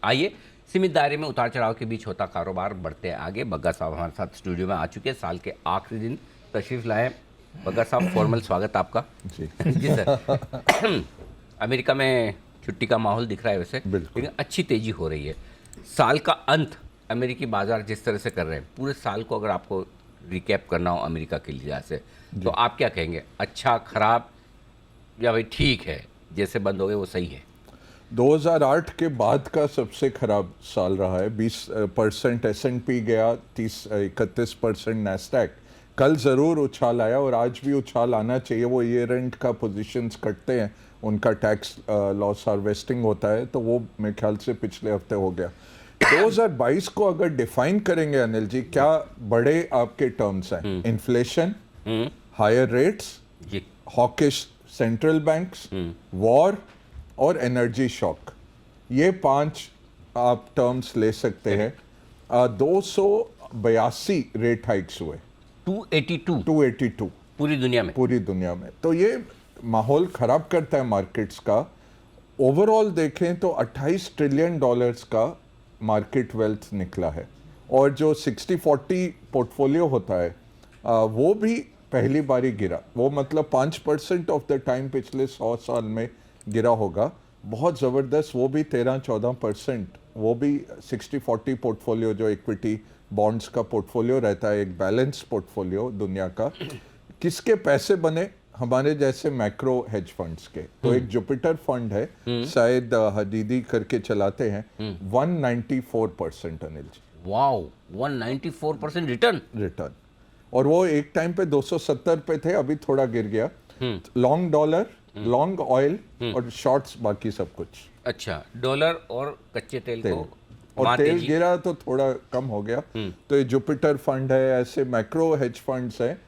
आइए, सीमित दायरे में उतार चढ़ाव के बीच होता कारोबार, बढ़ते आगे। बग्गा साहब हमारे साथ स्टूडियो में आ चुके हैं, साल के आखिरी दिन तशरीफ लाए। बग्गा साहब, फॉर्मल स्वागत आपका। जी जी सर। अमेरिका में छुट्टी का माहौल दिख रहा है वैसे, लेकिन अच्छी तेजी हो रही है। साल का अंत अमेरिकी बाजार जिस तरह से कर रहे हैं, पूरे साल को अगर आपको रिकैप करना हो अमेरिका के लिहाज से, तो आप क्या कहेंगे? अच्छा, खराब, या भाई ठीक है, जैसे बंद हो गए वो सही है? 2008 के बाद का सबसे खराब साल रहा है। 20% S&P गया, 31% नैस्डैक। कल ज़रूर उछाल आया और आज भी उछाल आना चाहिए। वो ईयर एंड का पोजीशंस कटते हैं, उनका टैक्स लॉस हार्वेस्टिंग होता है, तो वो मेरे ख्याल से पिछले हफ्ते हो गया। 2022 को अगर डिफाइन करेंगे अनिल जी, क्या बड़े आपके टर्म्स हैं? इन्फ्लेशन, हायर रेट्स, जी। हॉकिश सेंट्रल बैंक्स, वॉर और एनर्जी शॉक। ये 5 आप टर्म्स ले सकते हैं। 282 रेट हाइक्स हुए, 282 पूरी दुनिया में। पूरी दुनिया में। तो ये माहौल खराब करता है मार्केट्स का। ओवरऑल देखें तो 28 ट्रिलियन डॉलर्स का मार्केट वेल्थ निकला है, और जो 60-40 पोर्टफोलियो होता है वो भी पहली बारी गिरा। वो मतलब 5% ऑफ द टाइम पिछले 100 साल में गिरा होगा। बहुत ज़बरदस्त, वो भी 13-14%। वो भी 60-40 पोर्टफोलियो, जो इक्विटी बॉन्ड्स का पोर्टफोलियो रहता है, एक बैलेंस पोर्टफोलियो दुनिया का। किसके पैसे बने? हमारे जैसे मैक्रो हेज फंड्स के। तो एक जुपिटर फंड है, शायद हदीदी करके चलाते हैं, 194% अनिल जी। Wow, 194% return. और वो एक टाइम पे 270 पे थे, अभी थोड़ा गिर गया। लॉन्ग डॉलर, लॉन्ग ऑयल और शॉर्ट्स, बाकी सब कुछ। अच्छा, डॉलर और कच्चे तेल को और तेल गिरा तो थोड़ा कम हो गया। तो ये जुपिटर फंड है, ऐसे मैक्रो हेज फंड्स है।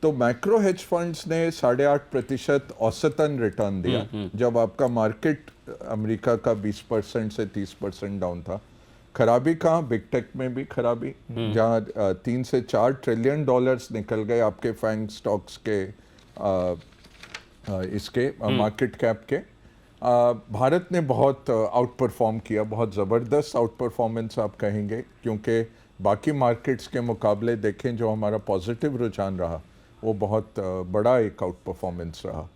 तो मैक्रो हेज फंड्स ने 8.5% औसतन रिटर्न दिया, जब आपका मार्केट अमेरिका का 20% से 30% डाउन था। खराबी कहाँ? बिग टेक में भी खराबी, जहाँ 3 से 4 ट्रिलियन डॉलर्स निकल गए आपके फैंग स्टॉक्स के, इसके मार्केट कैप के। भारत ने बहुत आउट परफॉर्म किया, बहुत ज़बरदस्त आउट परफॉर्मेंस आप कहेंगे, क्योंकि बाकी मार्केट्स के मुकाबले देखें जो हमारा पॉजिटिव रुझान रहा, वो बहुत बड़ा एक आउट परफॉर्मेंस रहा।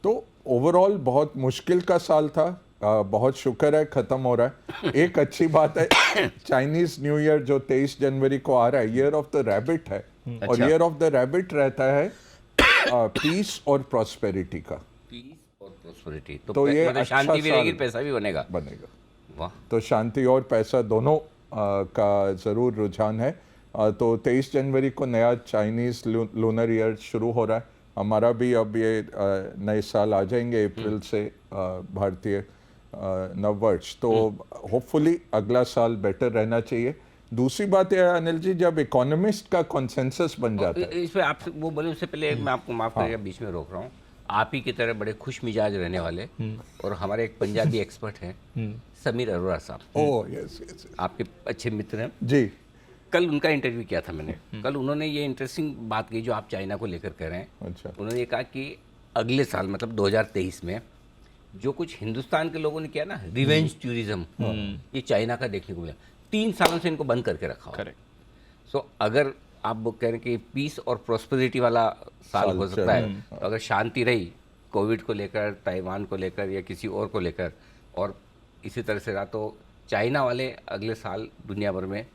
तो ओवरऑल बहुत मुश्किल का साल था। बहुत शुक्र है ख़त्म हो रहा है। एक अच्छी बात है, चाइनीज़ न्यू ईयर जो 23 जनवरी को आ रहा है, ईयर ऑफ द रैबिट है। और ईयर ऑफ द रैबिट रहता है पीस और प्रॉस्पेरिटी का। पीस और प्रॉस्पेरिटी, तो ये मतलब अच्छा शांति भी रहेगी, पैसा भी बनेगा। वाह। तो शांति और पैसा दोनों का ज़रूर रुझान है। तो 23 जनवरी को नया चाइनीज़ लूनर ईयर शुरू हो रहा है। हमारा भी अब ये नए साल आ जाएंगे अप्रैल से, भारतीय नववर्ष। तो होपफुली अगला साल बेटर रहना चाहिए। दूसरी बात यह है अनिल जी, जब इकोनॉमिस्ट का कॉन्सेंसस बन जाता है। इस पे आपसे वो बोले उससे पहले मैं आपको माफ़ करिएगा, बीच में रोक रहा हूँ। आप ही की तरह बड़े खुश मिजाज रहने वाले और हमारे एक पंजाबी एक्सपर्ट हैं, समीर अरोड़ा साहब। ओह यस यस, आपके अच्छे मित्र हैं जी। कल उनका इंटरव्यू किया था मैंने। कल उन्होंने ये इंटरेस्टिंग बात कही जो आप चाइना को लेकर कह रहे हैं। अच्छा। उन्होंने ये कहा कि अगले साल मतलब 2023 में जो कुछ हिंदुस्तान के लोगों ने किया ना, रिवेंज टूरिज्म, ये चाइना का देखने को मिला। 3 सालों से इनको बंद करके रखा हो। सो अगर आप वो कह रहे हैं कि पीस और प्रॉस्पेरिटी वाला साल हो सकता है, तो अगर शांति रही कोविड को लेकर, ताइवान को लेकर या किसी और को लेकर, और इसी तरह से रहा, तो चाइना वाले अगले साल दुनिया भर में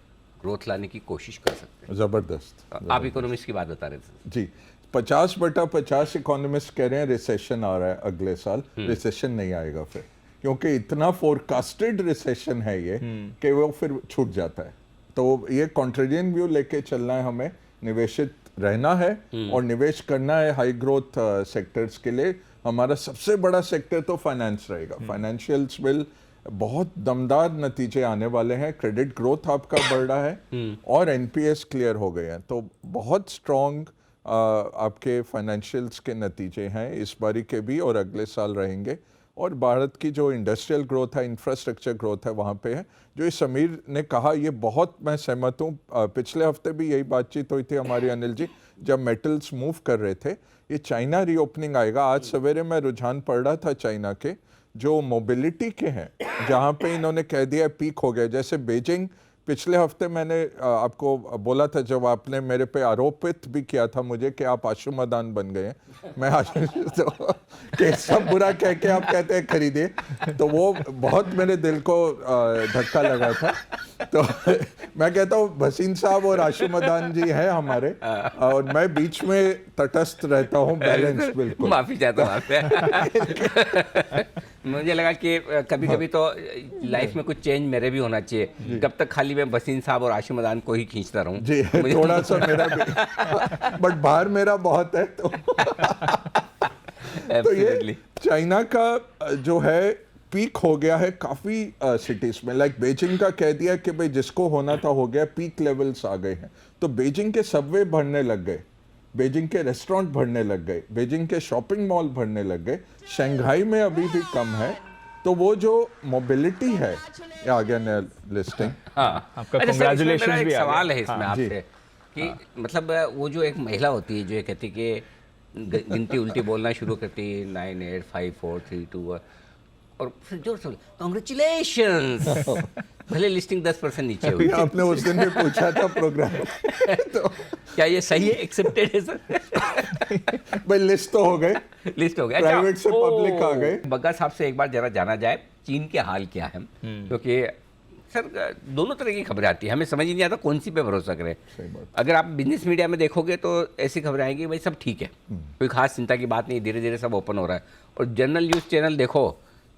ग्रोथ लाने की कोशिश कर सकते हैं। ज़बरदस्त। आप इकोनॉमिस्ट की बात बता रहे थे जी। 50/50 इकोनॉमिस्ट कह रहे हैं रिसेशन आ रहा है अगले साल। रिसेशन नहीं आएगा फिर, क्योंकि इतना फोरकास्टेड रिसेशन है ये कि वो फिर छूट जाता है। तो ये कॉन्ट्रेरियन व्यू लेके चलना है हमें। निवेशित रहना है और निवेश करना है हाई ग्रोथ सेक्टर्स के लिए। हमारा सबसे बड़ा सेक्टर तो फाइनेंस रहेगा। फाइनेंशियल्स विल बहुत दमदार नतीजे आने वाले हैं। क्रेडिट ग्रोथ आपका बढ़ रहा है और एनपीएस क्लियर हो गए हैं, तो बहुत स्ट्रॉन्ग आपके फाइनेंशियल्स के नतीजे हैं इस बारी के भी, और अगले साल रहेंगे। और भारत की जो इंडस्ट्रियल ग्रोथ है, इंफ्रास्ट्रक्चर ग्रोथ है, वहाँ पे है। जो ये समीर ने कहा, ये बहुत मैं सहमत हूँ। पिछले हफ्ते भी यही बातचीत हुई थी हमारी अनिल जी, जब मेटल्स मूव कर रहे थे। ये चाइना रीओपनिंग आएगा। आज सवेरे मैं रुझान पढ़ रहा था चाइना के, जो मोबिलिटी के हैं, जहाँ पे इन्होंने कह दिया पीक हो गया, जैसे बीजिंग पिछले हफ्ते मैंने आपको बोला था, जब आपने मेरे पे आरोपित भी किया था मुझे कि आप आशुमदान बन गए हैं, मैं तो कि सब बुरा कह के आप कहते हैं खरीदिए, तो वो बहुत मेरे दिल को धक्का लगा था। तो मैं कहता हूँ भसीन साहब और आशुमदान जी हैं हमारे, और मैं बीच में तटस्थ रहता हूँ, बैलेंस बिल्कुल। माफी चाहता हूँ आपसे। मुझे लगा कि कभी कभी तो लाइफ में कुछ चेंज मेरे भी होना चाहिए, कब तक खाली मैं भसीन साहब और आशुमदान को ही खींचता रहूं। जी थोड़ा सा मेरा भी बट बाहर मेरा बहुत है तो ये चाइना का जो है पीक हो गया है काफ़ी सिटीज़ में, लाइक बीजिंग का कह दिया कि भाई जिसको होना था हो गया, पीक लेवल्स आ गए हैं। तो बीजिंग के सबवे भरने लग गए, बीजिंग के रेस्टोरेंट भरने लग गए, बीजिंग के शॉपिंग मॉल भरने लग गए। शंघाई में अभी भी कम है। तो वो जो मोबिलिटी है, ये आ गया नया लिस्टिंग। हाँ, आपका अच्छा, congratulations एक भी आ सवाल है इसमें हाँ, आपसे कि मतलब वो जो एक महिला होती है जो ये कहती कि गिनती उल्टी बोलना शुरू करती है 9 8 5 4 3 2 1 और फिर जोर से कांग्रेचुलेशंस, भले लिस्टिंग 10% नीचे हुई। आपने उस दिन भी पूछा था प्रोग्राम तो क्या ये सही है, एक्सेप्टेड है सर? भाई लिस्ट तो हो गए, लिस्ट हो गया, प्राइवेट से पब्लिक आ गए। बग्गा साहब से एक बार जरा जाना जाए चीन के हाल क्या है, क्योंकि सर दोनों तरह की खबरें आती है, हमें समझ ही नहीं आता कौन सी पे भरोसा करें। सही बात। अगर आप बिजनेस मीडिया में देखोगे तो ऐसी खबरें आएंगी भाई सब ठीक है, कोई खास चिंता की बात नहीं, धीरे धीरे सब ओपन हो रहा है। और जनरल न्यूज़ चैनल देखो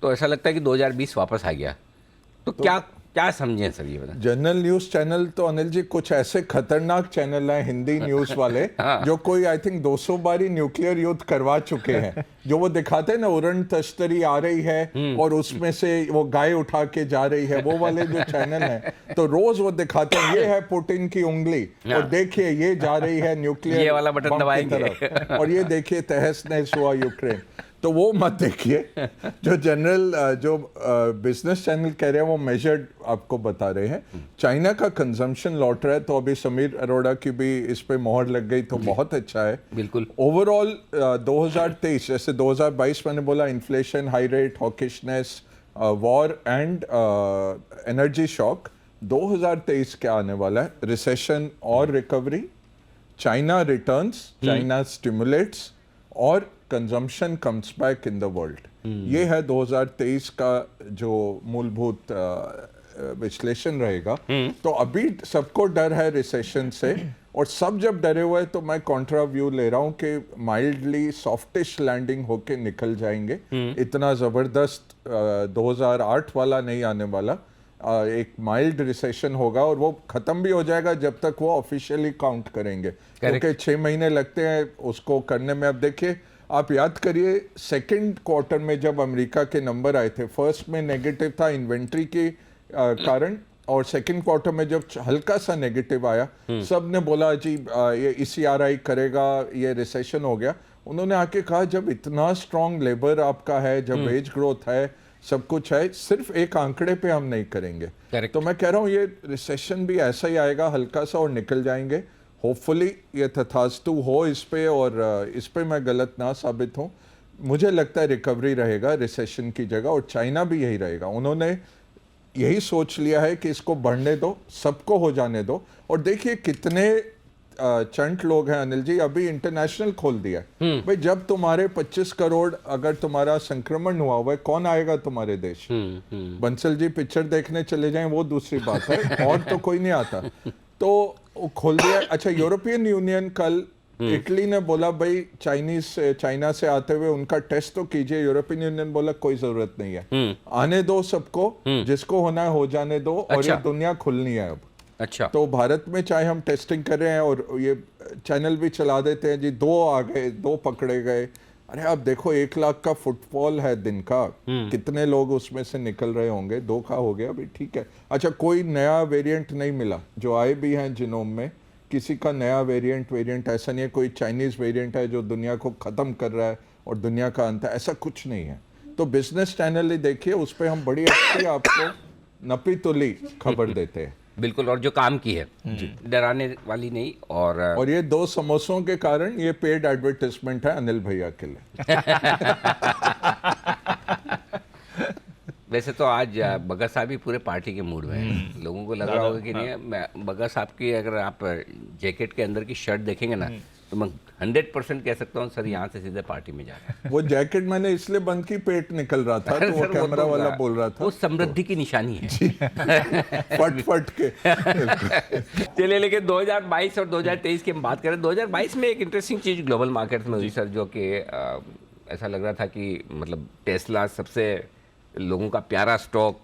तो ऐसा लगता है कि 2020 वापस आ गया। तो क्या समझें सर ये बता? जनरल न्यूज चैनल तो अनिल जी कुछ ऐसे खतरनाक चैनल हैं हिंदी न्यूज वाले जो कोई I think 200 bar he nuclear युद्ध करवा चुके हैं। जो वो दिखाते हैं ना, उड़न तश्तरी आ रही है और उसमें से वो गाय उठा के जा रही है, वो वाले जो चैनल हैं, तो रोज वो दिखाते हैं ये है पुतिन की उंगली और देखिए ये जा रही है न्यूक्लियर ये वाला बटन दबाएंगे और ये देखिए तहस नहस हुआ यूक्रेन। तो वो मत देखिए। जो जनरल जो बिजनेस चैनल कह रहे हैं वो मेजर्ड आपको बता रहे हैं। चाइना का कंजम्पशन लौट रहा है, तो अभी समीर अरोड़ा की भी इस पे मोहर लग गई, तो बहुत अच्छा है। बिल्कुल। ओवरऑल 2023 जैसे 2022 मैंने बोला, inflation, high rate, hawkishness, war and energy shock, 2023 क्या आने वाला है? रिसेशन और recovery, China returns, China stimulates और consumption comes back in the world. ये है 2023 का जो मूलभूत विश्लेषण रहेगा। तो अभी सबको डर है रिसेशन से, और सब जब डरे हुए हैं तो मैं कॉन्ट्रा व्यू ले रहा हूँ कि माइल्डली सॉफ्टिश लैंडिंग होके निकल जाएंगे। इतना ज़बरदस्त 2008 वाला नहीं आने वाला, एक माइल्ड रिसेशन होगा और वो ख़त्म भी हो जाएगा जब तक वो ऑफिशियली काउंट करेंगे, क्योंकि 6 महीने लगते हैं उसको करने में। अब देखिए, आप याद करिए सेकंड क्वार्टर में जब अमेरिका के नंबर आए थे, फर्स्ट में नेगेटिव था इन्वेंट्री के कारण, और सेकंड क्वार्टर में जब हल्का सा नेगेटिव आया, सब ने बोला जी ये ECRI करेगा, ये रिसेशन हो गया। उन्होंने आके कहा जब इतना स्ट्रॉन्ग लेबर आपका है, जब वेज ग्रोथ है, सब कुछ है, सिर्फ एक आंकड़े पे हम नहीं करेंगे। तो मैं कह रहा हूँ ये रिसेशन भी ऐसा ही आएगा हल्का सा और निकल जाएंगे। होपफुली ये तथास्तु हो इस पे, और इस पे मैं गलत ना साबित हूँ। मुझे लगता है रिकवरी रहेगा रिसेशन की जगह, और चाइना भी यही रहेगा। उन्होंने यही सोच लिया है कि इसको बढ़ने दो, सबको हो जाने दो। और देखिए कितने चंट लोग हैं अनिल जी, अभी इंटरनेशनल खोल दिया। भाई जब तुम्हारे 25 करोड़ अगर तुम्हारा संक्रमण हुआ हुआ है, कौन आएगा तुम्हारे देश? बंसल जी पिक्चर देखने चले जाएं वो दूसरी बात है, और तो कोई नहीं आता। तो खोल दिया। अच्छा, यूरोपियन यूनियन कल इटली ने बोला भाई चाइना से आते हुए उनका टेस्ट तो कीजिए। यूरोपियन यूनियन बोला कोई जरूरत नहीं है, आने दो सबको, जिसको होना है हो जाने दो। और ये दुनिया खुलनी है अब। अच्छा, तो भारत में चाहे हम टेस्टिंग कर रहे हैं और ये चैनल भी चला देते हैं जी, 2 आ गए, 2 पकड़े गए। अरे आप देखो 1 लाख का फुटफॉल है दिन का, कितने लोग उसमें से निकल रहे होंगे। 2 का हो गया भी, ठीक है। अच्छा, कोई नया वेरिएंट नहीं मिला, जो आए भी हैं जिनोम में, किसी का नया वेरिएंट ऐसा नहीं है कोई चाइनीज वेरिएंट है जो दुनिया को ख़त्म कर रहा है और दुनिया का अंत है, ऐसा कुछ नहीं है। तो बिजनेस चैनल ही देखिए, उस पर हम बड़ी अच्छी आपको नपी तुली खबर देते हैं। बिल्कुल, और जो काम की है, डराने वाली नहीं। और ये 2 समोसों के कारण ये पेड एडवर्टाइजमेंट है अनिल भैया के लिए। वैसे तो आज बग्गा साहब ही पूरे पार्टी के मूड में हैं। लोगों को लग रहा होगा कि नहीं, बग्गा साहब की अगर आप जैकेट के अंदर की शर्ट देखेंगे ना, तो मैं 100% कह सकता हूँ सर यहाँ से सीधे पार्टी में जा रहा है। वो जैकेट मैंने इसलिए बंद की, पेट निकल रहा था तो वो सर, कैमरा वाला बोल रहा था वो समृद्धि की निशानी है। फट फट के। चलिए, लेकिन 2022 और 2023 की हम बात करें। 2022 में एक इंटरेस्टिंग चीज़ ग्लोबल मार्केट में हुई सर, जो कि ऐसा लग रहा था कि मतलब टेस्ला सबसे लोगों का प्यारा स्टॉक,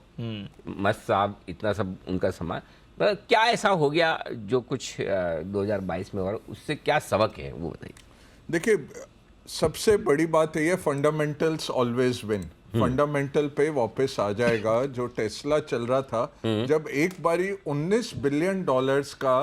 मस्त साहब, इतना सब उनका सामान, क्या ऐसा हो गया जो कुछ 2022 में, और उससे क्या सबक है वो बताइए। देखिए, सबसे बड़ी बात ये है, फंडामेंटल्स ऑलवेज विन। फंडामेंटल पे वापस आ जाएगा। जो टेस्ला चल रहा था, जब एक बारी $19 बिलियन का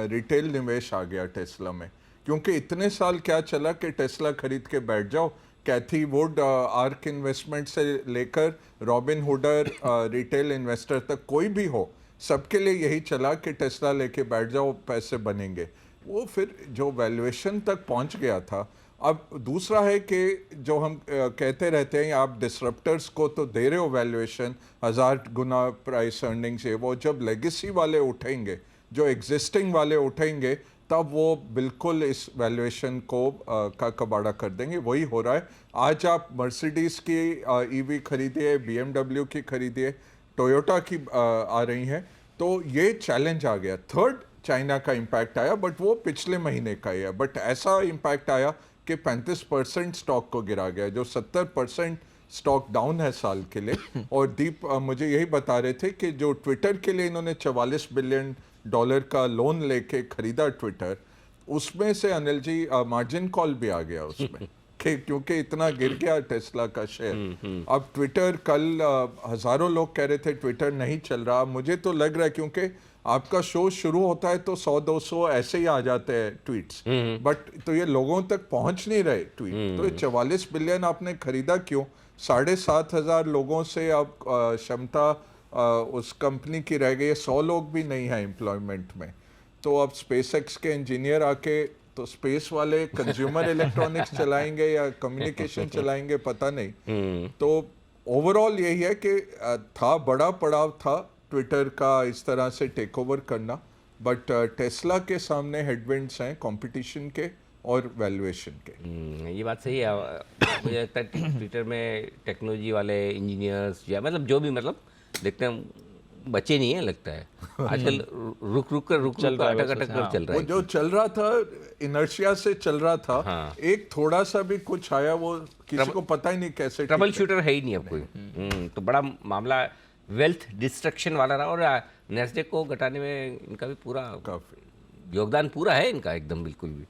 रिटेल निवेश आ गया टेस्ला में, क्योंकि इतने साल क्या चला कि टेस्ला खरीद के बैठ जाओ। कैथी वुड, आर्क इन्वेस्टमेंट से लेकर रॉबिन हुडर, रिटेल इन्वेस्टर तक कोई भी हो, सबके लिए यही चला कि टेस्ला लेके बैठ जाओ, पैसे बनेंगे। वो फिर जो वैल्यूएशन तक पहुंच गया था। अब दूसरा है कि जो हम कहते रहते हैं, आप डिसरप्टर्स को तो दे रहे हो वैल्यूएशन 1000 गुना प्राइस अर्निंग से, वो जब लेगेसी वाले उठेंगे, जो एग्जिस्टिंग वाले उठेंगे, तब वो बिल्कुल इस वैल्यूएशन को का कबाड़ा कर देंगे। वही हो रहा है। आज आप मर्सिडीज़ की ईवी खरीदिए, BMW की खरीदिए, टोयोटा की आ रही हैं, तो ये चैलेंज आ गया। थर्ड, चाइना का इम्पैक्ट आया, बट वो पिछले महीने का ही है। बट ऐसा इम्पैक्ट आया कि 35% स्टॉक को गिरा गया, जो 70% स्टॉक डाउन है साल के लिए। और दीप मुझे यही बता रहे थे कि जो ट्विटर के लिए इन्होंने $44 बिलियन का लोन लेके खरीदा ट्विटर, उसमें से अनिल जी मार्जिन कॉल भी आ गया उसमें क्योंकि इतना गिर गया टेस्ला का शेयर। अब ट्विटर, कल हजारों लोग कह रहे थे ट्विटर नहीं चल रहा। मुझे तो लग रहा है, क्योंकि आपका शो शुरू होता है तो 100-200 ऐसे ही आ जाते हैं ट्वीट्स, बट तो ये लोगों तक पहुंच नहीं रहे ट्वीट। तो ये 44 बिलियन आपने खरीदा क्यों? 7,500 लोगों से अब क्षमता उस कंपनी की रह गई है। 100 लोग भी नहीं है एम्प्लॉयमेंट में। तो अब स्पेसएक्स के इंजीनियर आके, तो स्पेस वाले कंज्यूमर इलेक्ट्रॉनिक्स चलाएंगे या कम्युनिकेशन चलाएंगे, पता नहीं। तो ओवरऑल यही है कि था बड़ा पड़ाव था ट्विटर का इस तरह से टेक ओवर करना, बट टेस्ला के सामने हेडविंड्स हैं कंपटीशन के और वैल्यूएशन के। ये बात सही है। मुझे लगता है ट्विटर में टेक्नोलॉजी वाले इंजीनियर्स या मतलब जो भी, मतलब देखते हैं बचे नहीं है, लगता है आजकल रुक कर अटक कर चल रहा है। वो जो चल रहा था इनर्शिया से चल रहा था। हाँ। एक थोड़ा सा भी कुछ आया, वो किसी को पता ही नहीं कैसे। ट्रबल शूटर है ही नहीं अब कोई। तो बड़ा मामला वेल्थ डिस्ट्रक्शन वाला रहा, और नैस्डैक को घटाने में इनका भी पूरा काफी योगदान पूरा है इनका, एकदम बिल्कुल भी।